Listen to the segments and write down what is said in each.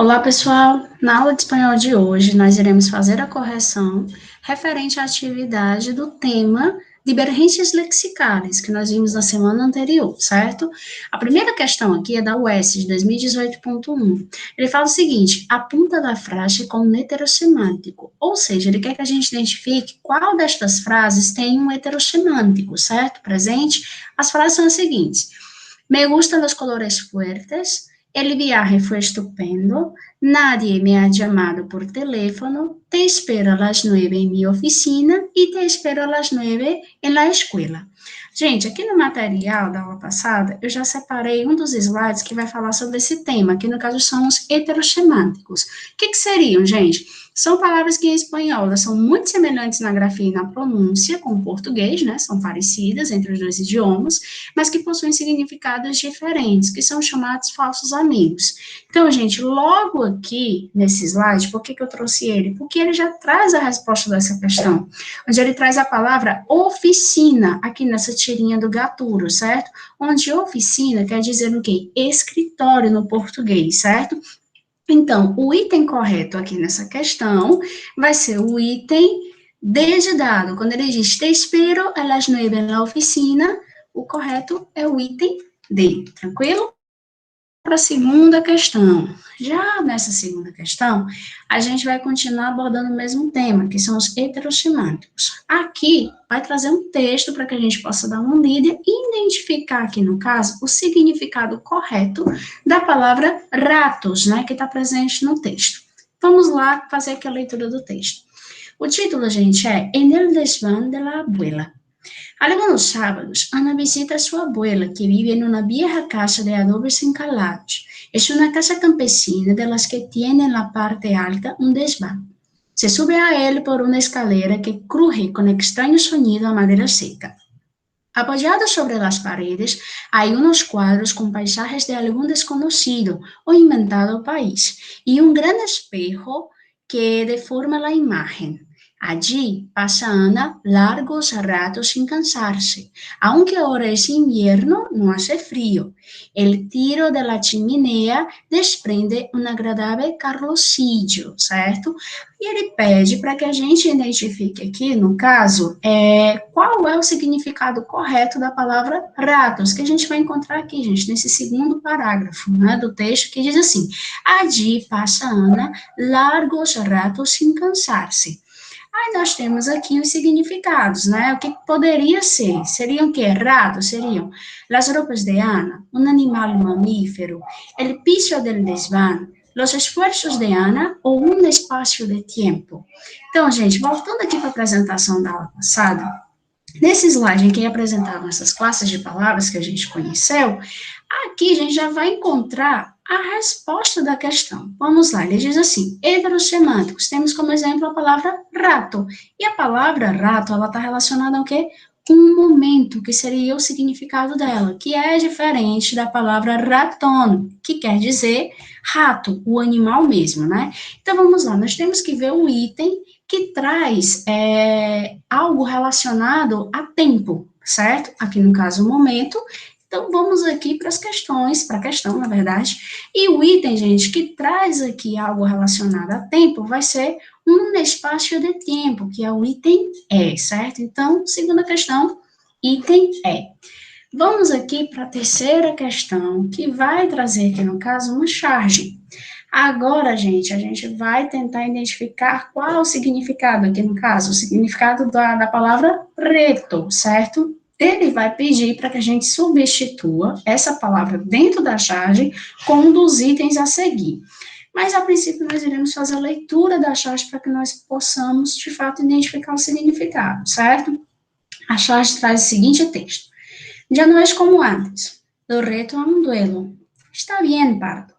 Olá, pessoal! Na aula de espanhol de hoje, nós iremos fazer a correção referente à atividade do tema divergências lexicais, que nós vimos na semana anterior, certo? A primeira questão aqui é da UES, de 2018.1. Ele fala o seguinte: a punta da frase com um heterossemântico, ou seja, ele quer que a gente identifique qual destas frases tem um heterossemântico, certo? Presente. As frases são as seguintes: me gustan los colores fuertes. El viaje fue estupendo. Nadie me ha llamado por teléfono. Te espero a las 9 en mi oficina y te espero a las 9 en la escuela. Gente, aqui no material da aula passada, eu já separei um dos slides que vai falar sobre esse tema, que no caso são os heterossemânticos. O que seriam, gente? São palavras que em espanhol elas são muito semelhantes na grafia e na pronúncia com o português, né? São parecidas entre os dois idiomas, mas que possuem significados diferentes, que são chamados falsos amigos. Então, gente, logo aqui nesse slide, por que eu trouxe ele? Porque ele já traz a resposta dessa questão, onde ele traz a palavra oficina, aqui nessa tirinha do Gaturo, certo? Onde oficina quer dizer o quê? Escritório no português, certo? Então, o item correto aqui nessa questão vai ser o item D de dado. Quando ele diz te espero a las 9 na oficina, o correto é o item D, tranquilo? Para a segunda questão. Já nessa segunda questão, a gente vai continuar abordando o mesmo tema, que são os heterossemânticos. Aqui, vai trazer um texto para que a gente possa dar uma lida e identificar aqui, no caso, o significado correto da palavra ratos, né, que está presente no texto. Vamos lá fazer aqui a leitura do texto. O título, gente, é En el desván de la abuela. Algunos sábados, Ana visita a su abuela, que vive en una vieja casa de adobes encalados. Es una casa campesina de las que tiene en la parte alta un desván. Se sube a él por una escalera que cruje con extraño sonido a madera seca. Apoyados sobre las paredes, hay unos cuadros con paisajes de algún desconocido o inventado país y un gran espejo que deforma la imagen. Allí pasa Ana largos ratos sin cansarse. Aunque ahora es invierno, no hace frío. El tiro de la chimenea desprende um agradável carlocídio, certo? E ele pede para que a gente identifique aqui, no caso, qual é o significado correto da palavra ratos, que a gente vai encontrar aqui, gente, nesse segundo parágrafo, né, do texto, que diz assim: allí passa Ana largos ratos sin cansarse. Aí nós temos aqui os significados, né? O que poderia ser? Seriam o quê? Ratos seriam las roupas de Ana, um animal mamífero, el piso del desván, los esfuerzos de Ana ou um espaço de tempo. Então, gente, voltando aqui para a apresentação da aula passada, nesse slide em que apresentavam essas classes de palavras que a gente conheceu, aqui a gente já vai encontrar a resposta da questão. Vamos lá, ele diz assim: heterossemânticos, temos como exemplo a palavra rato. E a palavra rato, ela está relacionada ao quê? Um momento, que seria o significado dela, que é diferente da palavra raton, que quer dizer rato, o animal mesmo, né? Então, vamos lá, nós temos que ver o item que traz algo relacionado a tempo, certo? Aqui no caso, o momento. Então, vamos aqui para as questões, para a questão, na verdade, e o item, gente, que traz aqui algo relacionado a tempo, vai ser um espaço de tempo, que é o item E, certo? Então, segunda questão, item E. Vamos aqui para a terceira questão, que vai trazer aqui, no caso, uma charge. Agora, gente, a gente vai tentar identificar qual é o significado aqui, no caso, o significado da palavra reto, certo? Ele vai pedir para que a gente substitua essa palavra dentro da charge com um dos itens a seguir. Mas, a princípio, nós iremos fazer a leitura da charge para que nós possamos, de fato, identificar o significado, certo? A charge traz o seguinte texto: já não és como antes. Lo reto a um duelo. Está bien, Pardo.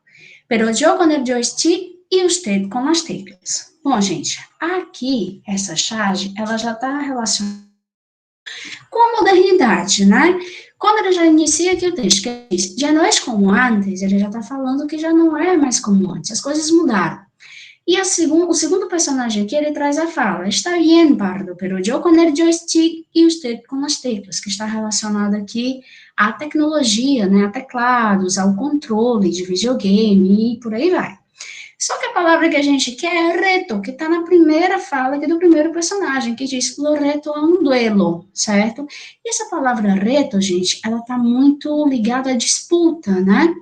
Pero yo con el joystick e usted com as teclas. Bom, gente, aqui, essa charge, ela já está relacionada com a modernidade, né? Quando ele já inicia aqui o texto, que diz, já não é como antes, ele já está falando que já não é mais como antes, as coisas mudaram. E o segundo personagem aqui, ele traz a fala, está bien, Pardo, pero yo con el joystick e usted com as teclas, que está relacionado aqui à tecnologia, né, a teclados, ao controle de videogame e por aí vai. Só que a palavra que a gente quer é reto, que está na primeira fala aqui do primeiro personagem, que diz lo reto a um duelo, certo? E essa palavra reto, gente, ela está muito ligada à disputa, né?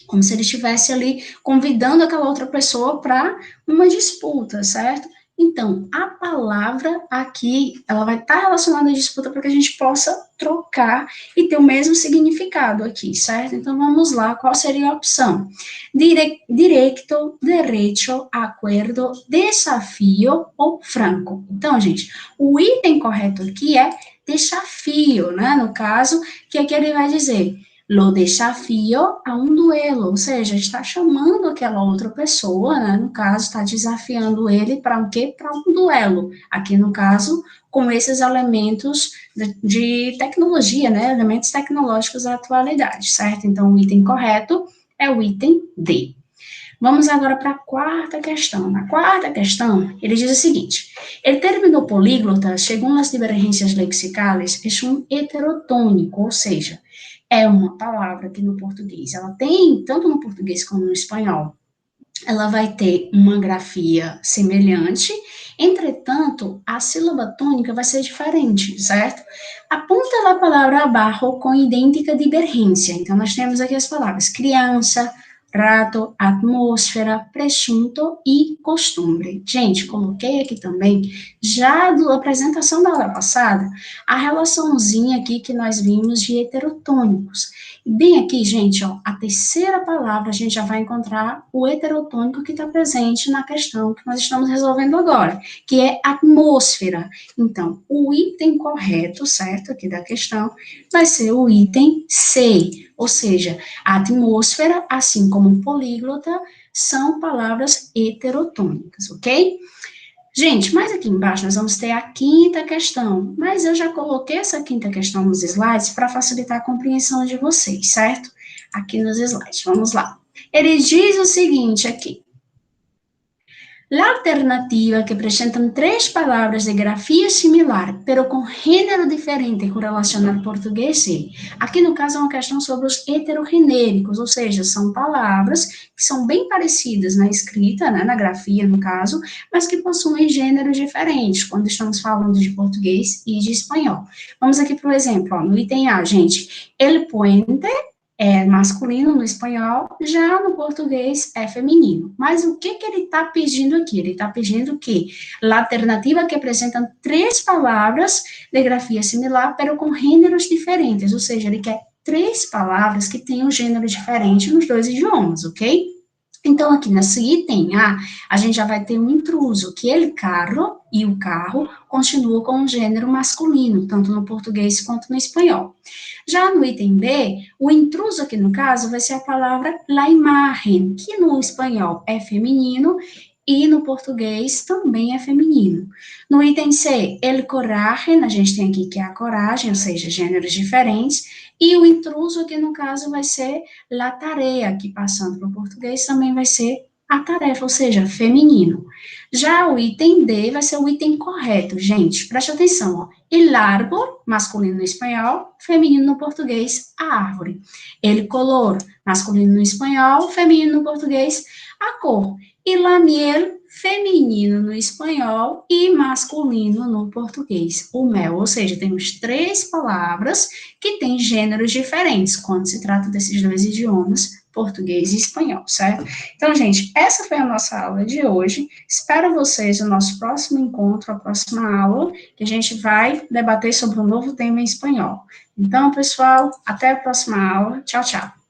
Como se ele estivesse ali convidando aquela outra pessoa para uma disputa, certo? Então, a palavra aqui, ela vai estar relacionada à disputa para que a gente possa trocar e ter o mesmo significado aqui, certo? Então, vamos lá, qual seria a opção? Directo, derecho, acordo, desafio ou franco. Então, gente, o item correto aqui é desafio, né? No caso, que aqui ele vai dizer lo desafio a um duelo, ou seja, está chamando aquela outra pessoa, né, no caso, está desafiando ele para o quê? Para um duelo. Aqui, no caso, com esses elementos de tecnologia, né, elementos tecnológicos da atualidade, certo? Então, o item correto é o item D. Vamos agora para a quarta questão. Na quarta questão, ele diz o seguinte: el término políglota, segundo as divergências lexicales, é um heterotônico, ou seja, é uma palavra que no português, ela tem, tanto no português como no espanhol, ela vai ter uma grafia semelhante, entretanto, a sílaba tônica vai ser diferente, certo? Aponta a palavra abaixo com idêntica divergência. Então, nós temos aqui as palavras criança, rato, atmosfera, presunto e costumbre. Gente, coloquei aqui também, já da apresentação da aula passada, a relaçãozinha aqui que nós vimos de heterotônicos. E bem aqui, gente, ó, a terceira palavra a gente já vai encontrar o heterotônico que está presente na questão que nós estamos resolvendo agora, que é atmosfera. Então, o item correto, certo, aqui da questão, vai ser o item C, ou seja, a atmosfera, assim como o políglota, são palavras heterotônicas, ok? Gente, mais aqui embaixo nós vamos ter a quinta questão, mas eu já coloquei essa quinta questão nos slides para facilitar a compreensão de vocês, certo? Aqui nos slides, vamos lá. Ele diz o seguinte aqui: la alternativa que apresentam três palavras de grafia similar, pero com gênero diferente com relação ao português, é. Aqui, no caso, é uma questão sobre os heterogenéricos, ou seja, são palavras que são bem parecidas na escrita, né, na grafia, no caso, mas que possuem gêneros diferentes, quando estamos falando de português e de espanhol. Vamos aqui para o exemplo, ó, no item A, gente. El puente é masculino no espanhol, já no português é feminino. Mas o que ele está pedindo aqui? Ele está pedindo que a alternativa que apresenta três palavras de grafia similar, pero com gêneros diferentes, ou seja, ele quer três palavras que tenham gênero diferente nos dois idiomas, ok? Então, aqui nesse item a gente já vai ter um intruso, que ele, carro, e o carro continua com o gênero masculino, tanto no português quanto no espanhol. Já no item B, o intruso aqui no caso vai ser a palavra la imagen, que no espanhol é feminino e no português também é feminino. No item C, el coraje, a gente tem aqui que é a coragem, ou seja, gêneros diferentes, e o intruso aqui no caso vai ser la tarea, que passando para o português também vai ser a tarefa, ou seja, feminino. Já o item D vai ser o item correto, gente, preste atenção, ó. El árbol, masculino no espanhol, feminino no português, a árvore. El color, masculino no espanhol, feminino no português, a cor. E la miel, feminino no espanhol e masculino no português, o mel. Ou seja, temos três palavras que têm gêneros diferentes quando se trata desses dois idiomas, português e espanhol, certo? Então, gente, essa foi a nossa aula de hoje. Espero vocês no nosso próximo encontro, a próxima aula, que a gente vai debater sobre um novo tema em espanhol. Então, pessoal, até a próxima aula. Tchau, tchau.